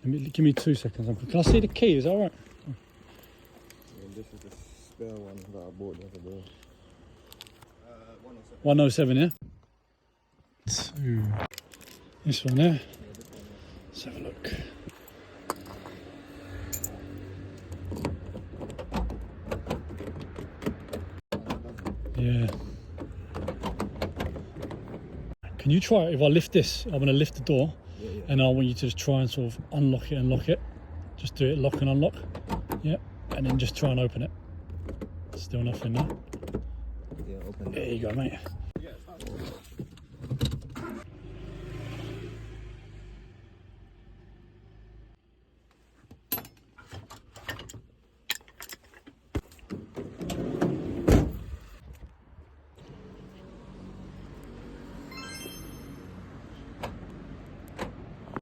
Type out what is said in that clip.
Give me 2 seconds, Uncle. Can I see the key? Is that all right? This is the spare one that I bought the other day. 107, yeah? 2. This one there. Let's have a look. Yeah. Can you try it? If I lift this, I'm going to lift the door, and I want you to just try and sort of unlock it and lock it. Just do it, lock and unlock. Yeah, and then just try and open it. Still nothing there. Yeah, open it. There you go, mate. Yeah,